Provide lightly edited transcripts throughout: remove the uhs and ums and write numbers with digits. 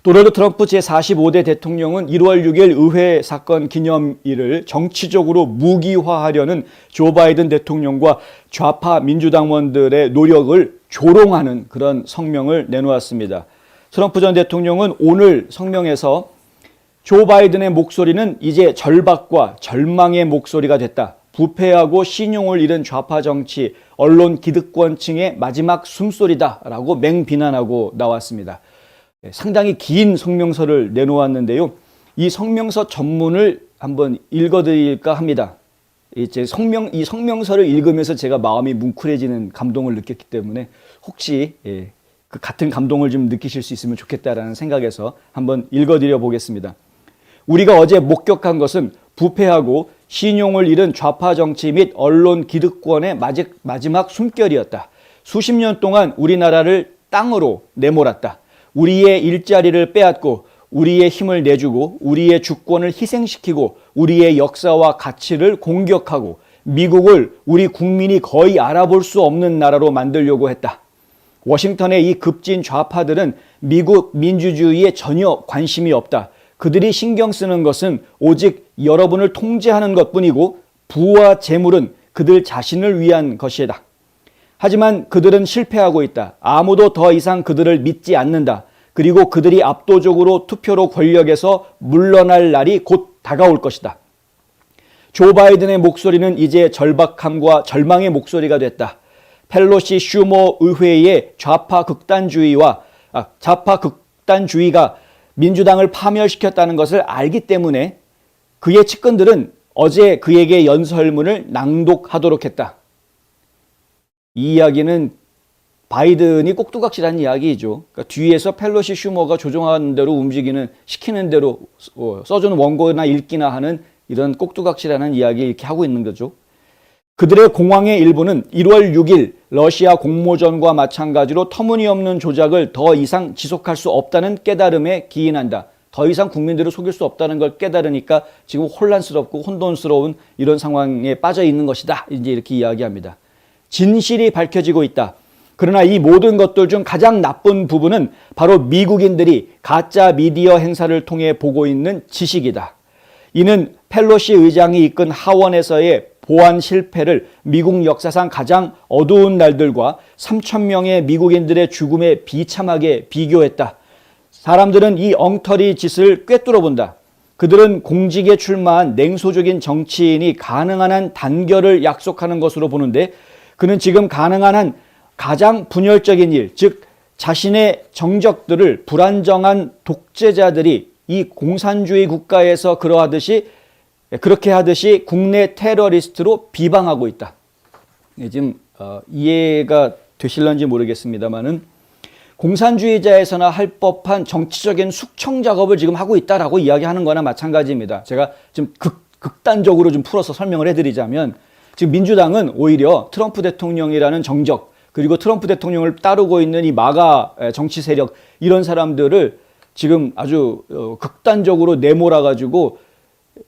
도널드 트럼프 제45대 대통령은 1월 6일 의회 사건 기념일을 정치적으로 무기화하려는 조 바이든 대통령과 좌파 민주당원들의 노력을 조롱하는 그런 성명을 내놓았습니다. 트럼프 전 대통령은 오늘 성명에서 조 바이든의 목소리는 이제 절박과 절망의 목소리가 됐다. 부패하고 신용을 잃은 좌파 정치, 언론 기득권층의 마지막 숨소리다라고 맹비난하고 나왔습니다. 상당히 긴 성명서를 내놓았는데요. 이 성명서 전문을 한번 읽어드릴까 합니다. 이 성명서를 읽으면서 제가 마음이 뭉클해지는 감동을 느꼈기 때문에 혹시 그 같은 감동을 좀 느끼실 수 있으면 좋겠다라는 생각에서 한번 읽어드려 보겠습니다. 우리가 어제 목격한 것은 부패하고 신용을 잃은 좌파 정치 및 언론 기득권의 마지막 숨결이었다. 수십 년 동안 우리나라를 땅으로 내몰았다. 우리의 일자리를 빼앗고 우리의 힘을 내주고 우리의 주권을 희생시키고 우리의 역사와 가치를 공격하고 미국을 우리 국민이 거의 알아볼 수 없는 나라로 만들려고 했다. 워싱턴의 이 급진 좌파들은 미국 민주주의에 전혀 관심이 없다. 그들이 신경 쓰는 것은 오직 여러분을 통제하는 것뿐이고 부와 재물은 그들 자신을 위한 것이다. 하지만 그들은 실패하고 있다. 아무도 더 이상 그들을 믿지 않는다. 그리고 그들이 압도적으로 투표로 권력에서 물러날 날이 곧 다가올 것이다. 조 바이든의 목소리는 이제 절박함과 절망의 목소리가 됐다. 펠로시 슈머 의회의 좌파 극단주의가 민주당을 파멸시켰다는 것을 알기 때문에 그의 측근들은 어제 그에게 연설문을 낭독하도록 했다. 이 이야기는 바이든이 꼭두각시라는 이야기이죠. 그러니까 뒤에서 펠로시 슈머가 조종하는 대로 시키는 대로 써주는 원고나 읽기나 하는 이런 꼭두각시라는 이야기 이렇게 하고 있는 거죠. 그들의 공황의 일부는 1월 6일 러시아 공모전과 마찬가지로 터무니없는 조작을 더 이상 지속할 수 없다는 깨달음에 기인한다. 더 이상 국민들을 속일 수 없다는 걸 깨달으니까 지금 혼란스럽고 혼돈스러운 이런 상황에 빠져 있는 것이다. 이제 이렇게 이야기합니다. 진실이 밝혀지고 있다. 그러나 이 모든 것들 중 가장 나쁜 부분은 바로 미국인들이 가짜 미디어 행사를 통해 보고 있는 지식이다. 이는 펠로시 의장이 이끈 하원에서의 보안 실패를 미국 역사상 가장 어두운 날들과 3,000명의 미국인들의 죽음에 비참하게 비교했다. 사람들은 이 엉터리 짓을 꿰뚫어 본다. 그들은 공직에 출마한 냉소적인 정치인이 가능한 한 단결을 약속하는 것으로 보는데 그는 지금 가능한 한 가장 분열적인 일, 즉 자신의 정적들을 불안정한 독재자들이 이 공산주의 국가에서 그렇게 하듯이 국내 테러리스트로 비방하고 있다. 지금 이해가 되실런지 모르겠습니다만은 공산주의자에서나 할 법한 정치적인 숙청 작업을 지금 하고 있다라고 이야기하는 거나 마찬가지입니다. 제가 지금 극단적으로 좀 풀어서 설명을 해드리자면 지금 민주당은 오히려 트럼프 대통령이라는 정적 그리고 트럼프 대통령을 따르고 있는 이 마가 정치 세력 이런 사람들을 지금 아주 극단적으로 내몰아가지고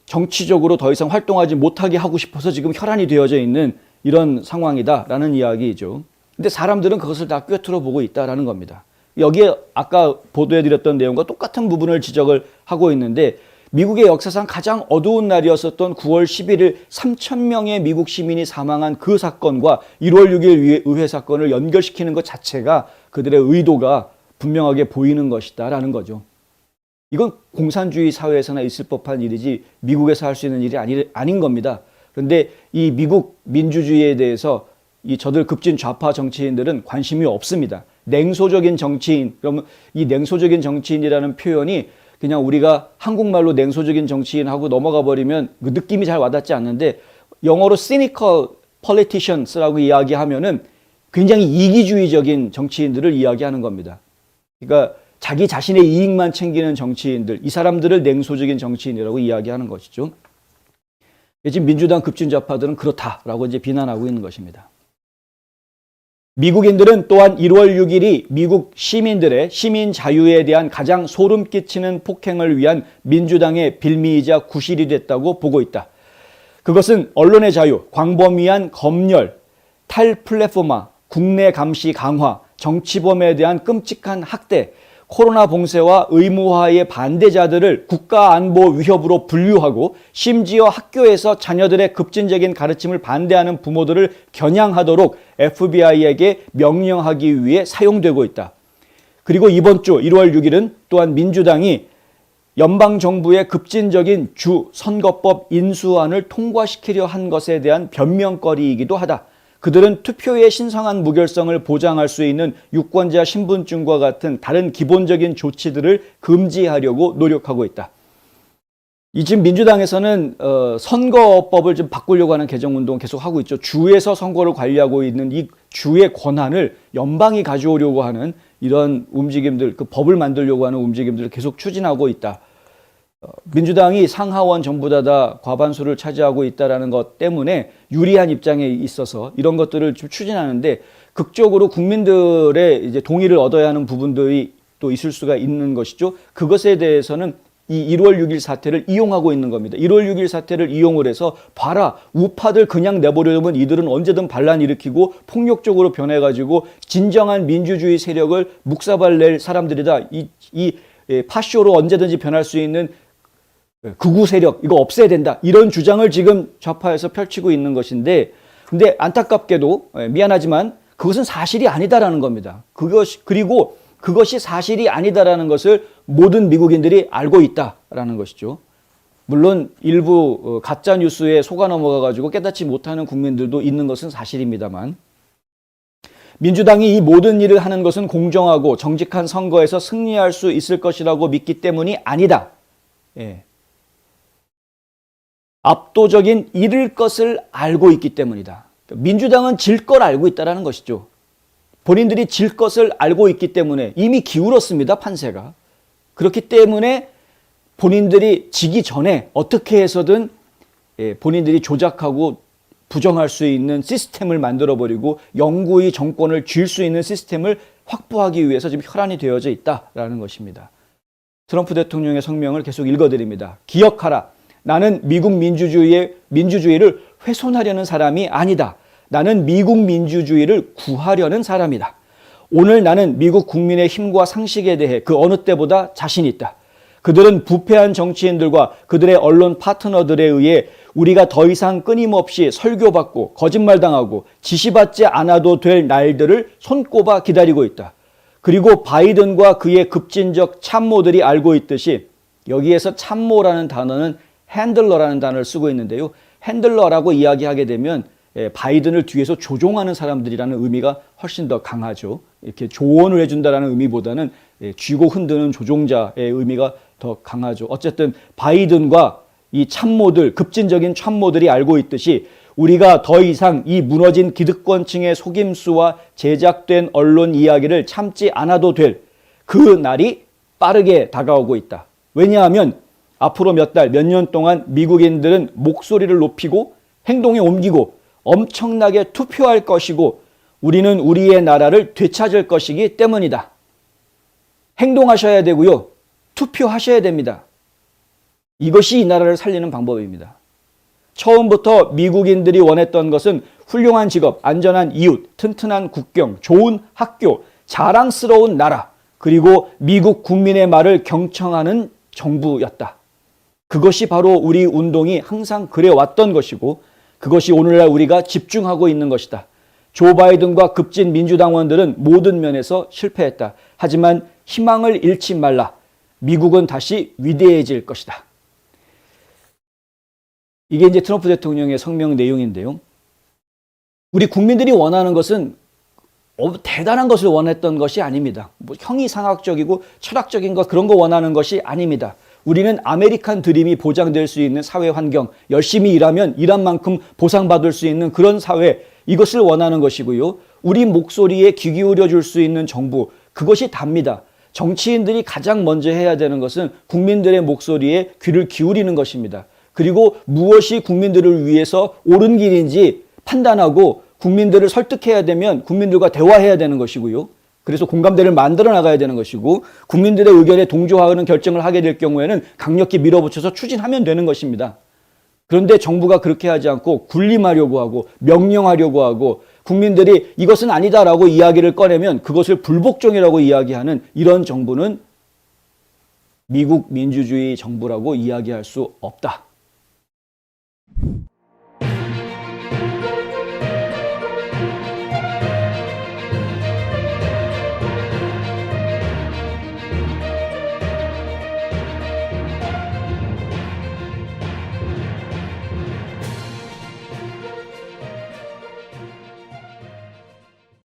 정치적으로 더 이상 활동하지 못하게 하고 싶어서 지금 혈안이 되어져 있는 이런 상황이다라는 이야기죠. 근데 사람들은 그것을 다 꿰뚫어 보고 있다라는 겁니다. 여기에 아까 보도해드렸던 내용과 똑같은 부분을 지적을 하고 있는데 미국의 역사상 가장 어두운 날이었었던 9월 11일 3,000명의 미국 시민이 사망한 그 사건과 1월 6일 의회 사건을 연결시키는 것 자체가 그들의 의도가 분명하게 보이는 것이다라는 거죠. 이건 공산주의 사회에서나 있을 법한 일이지 미국에서 할 수 있는 일이 아닌 겁니다. 그런데 이 미국 민주주의에 대해서 이 저들 급진 좌파 정치인들은 관심이 없습니다. 냉소적인 정치인, 그러면 이 냉소적인 정치인이라는 표현이 그냥 우리가 한국말로 냉소적인 정치인하고 넘어가 버리면 그 느낌이 잘 와닿지 않는데 영어로 cynical politicians라고 이야기하면은 굉장히 이기주의적인 정치인들을 이야기하는 겁니다. 그러니까 자기 자신의 이익만 챙기는 정치인들, 이 사람들을 냉소적인 정치인이라고 이야기하는 것이죠. 지금 민주당 급진 좌파들은 그렇다라고 이제 비난하고 있는 것입니다. 미국인들은 또한 1월 6일이 미국 시민들의 시민 자유에 대한 가장 소름 끼치는 폭행을 위한 민주당의 빌미이자 구실이 됐다고 보고 있다. 그것은 언론의 자유, 광범위한 검열, 탈플랫포마, 국내 감시 강화, 정치범에 대한 끔찍한 학대, 코로나 봉쇄와 의무화의 반대자들을 국가안보 위협으로 분류하고 심지어 학교에서 자녀들의 급진적인 가르침을 반대하는 부모들을 겨냥하도록 FBI에게 명령하기 위해 사용되고 있다. 그리고 이번 주 1월 6일은 또한 민주당이 연방정부의 급진적인 주 선거법 인수안을 통과시키려 한 것에 대한 변명거리이기도 하다. 그들은 투표의 신성한 무결성을 보장할 수 있는 유권자 신분증과 같은 다른 기본적인 조치들을 금지하려고 노력하고 있다. 지금 민주당에서는 선거법을 좀 바꾸려고 하는 개정운동 계속 하고 있죠. 주에서 선거를 관리하고 있는 이 주의 권한을 연방이 가져오려고 하는 이런 움직임들, 그 법을 만들려고 하는 움직임들을 계속 추진하고 있다. 민주당이 상하원 전부 다 과반수를 차지하고 있다는 것 때문에 유리한 입장에 있어서 이런 것들을 좀 추진하는데 극적으로 국민들의 이제 동의를 얻어야 하는 부분들이 또 있을 수가 있는 것이죠. 그것에 대해서는 이 1월 6일 사태를 이용하고 있는 겁니다. 1월 6일 사태를 이용을 해서 봐라, 우파들 그냥 내버려두면 이들은 언제든 반란 일으키고 폭력적으로 변해가지고 진정한 민주주의 세력을 묵사발 낼 사람들이다. 이 파쇼로 언제든지 변할 수 있는 극우 세력 이거 없애야 된다. 이런 주장을 지금 좌파에서 펼치고 있는 것인데, 근데 안타깝게도 미안하지만 그것은 사실이 아니다라는 겁니다. 그리고 그것이 사실이 아니다라는 것을 모든 미국인들이 알고 있다라는 것이죠. 물론 일부 가짜 뉴스에 속아 넘어가 가지고 깨닫지 못하는 국민들도 있는 것은 사실입니다만, 민주당이 이 모든 일을 하는 것은 공정하고 정직한 선거에서 승리할 수 있을 것이라고 믿기 때문이 아니다. 예. 압도적인 잃을 것을 알고 있기 때문이다. 민주당은 질 걸 알고 있다는 것이죠. 본인들이 질 것을 알고 있기 때문에 이미 기울었습니다, 판세가. 그렇기 때문에 본인들이 지기 전에 어떻게 해서든 본인들이 조작하고 부정할 수 있는 시스템을 만들어버리고 영구히 정권을 쥘 수 있는 시스템을 확보하기 위해서 지금 혈안이 되어져 있다라는 것입니다. 트럼프 대통령의 성명을 계속 읽어드립니다. 기억하라. 나는 미국 민주주의를 훼손하려는 사람이 아니다. 나는 미국 민주주의를 구하려는 사람이다. 오늘 나는 미국 국민의 힘과 상식에 대해 그 어느 때보다 자신이 있다. 그들은 부패한 정치인들과 그들의 언론 파트너들에 의해 우리가 더 이상 끊임없이 설교받고 거짓말당하고 지시받지 않아도 될 날들을 손꼽아 기다리고 있다. 그리고 바이든과 그의 급진적 참모들이 알고 있듯이, 여기에서 참모라는 단어는 핸들러라는 단어를 쓰고 있는데요. 핸들러라고 이야기하게 되면 바이든을 뒤에서 조종하는 사람들이라는 의미가 훨씬 더 강하죠. 이렇게 조언을 해준다라는 의미보다는 쥐고 흔드는 조종자의 의미가 더 강하죠. 어쨌든 바이든과 이 참모들, 급진적인 참모들이 알고 있듯이 우리가 더 이상 이 무너진 기득권층의 속임수와 제작된 언론 이야기를 참지 않아도 될 그 날이 빠르게 다가오고 있다. 왜냐하면 앞으로 몇 달, 몇 년 동안 미국인들은 목소리를 높이고 행동에 옮기고 엄청나게 투표할 것이고 우리는 우리의 나라를 되찾을 것이기 때문이다. 행동하셔야 되고요. 투표하셔야 됩니다. 이것이 이 나라를 살리는 방법입니다. 처음부터 미국인들이 원했던 것은 훌륭한 직업, 안전한 이웃, 튼튼한 국경, 좋은 학교, 자랑스러운 나라, 그리고 미국 국민의 말을 경청하는 정부였다. 그것이 바로 우리 운동이 항상 그래왔던 것이고 그것이 오늘날 우리가 집중하고 있는 것이다. 조 바이든과 급진 민주당원들은 모든 면에서 실패했다. 하지만 희망을 잃지 말라. 미국은 다시 위대해질 것이다. 이게 이제 트럼프 대통령의 성명 내용인데요. 우리 국민들이 원하는 것은 대단한 것을 원했던 것이 아닙니다. 형이상학적이고 철학적인 것 그런 거 원하는 것이 아닙니다. 우리는 아메리칸 드림이 보장될 수 있는 사회 환경, 열심히 일하면 일한 만큼 보상받을 수 있는 그런 사회, 이것을 원하는 것이고요. 우리 목소리에 귀 기울여 줄 수 있는 정부, 그것이 답니다. 정치인들이 가장 먼저 해야 되는 것은 국민들의 목소리에 귀를 기울이는 것입니다. 그리고 무엇이 국민들을 위해서 옳은 길인지 판단하고 국민들을 설득해야 되면 국민들과 대화해야 되는 것이고요. 그래서 공감대를 만들어 나가야 되는 것이고 국민들의 의견에 동조하는 결정을 하게 될 경우에는 강력히 밀어붙여서 추진하면 되는 것입니다. 그런데 정부가 그렇게 하지 않고 군림하려고 하고 명령하려고 하고 국민들이 이것은 아니다라고 이야기를 꺼내면 그것을 불복종이라고 이야기하는 이런 정부는 미국 민주주의 정부라고 이야기할 수 없다.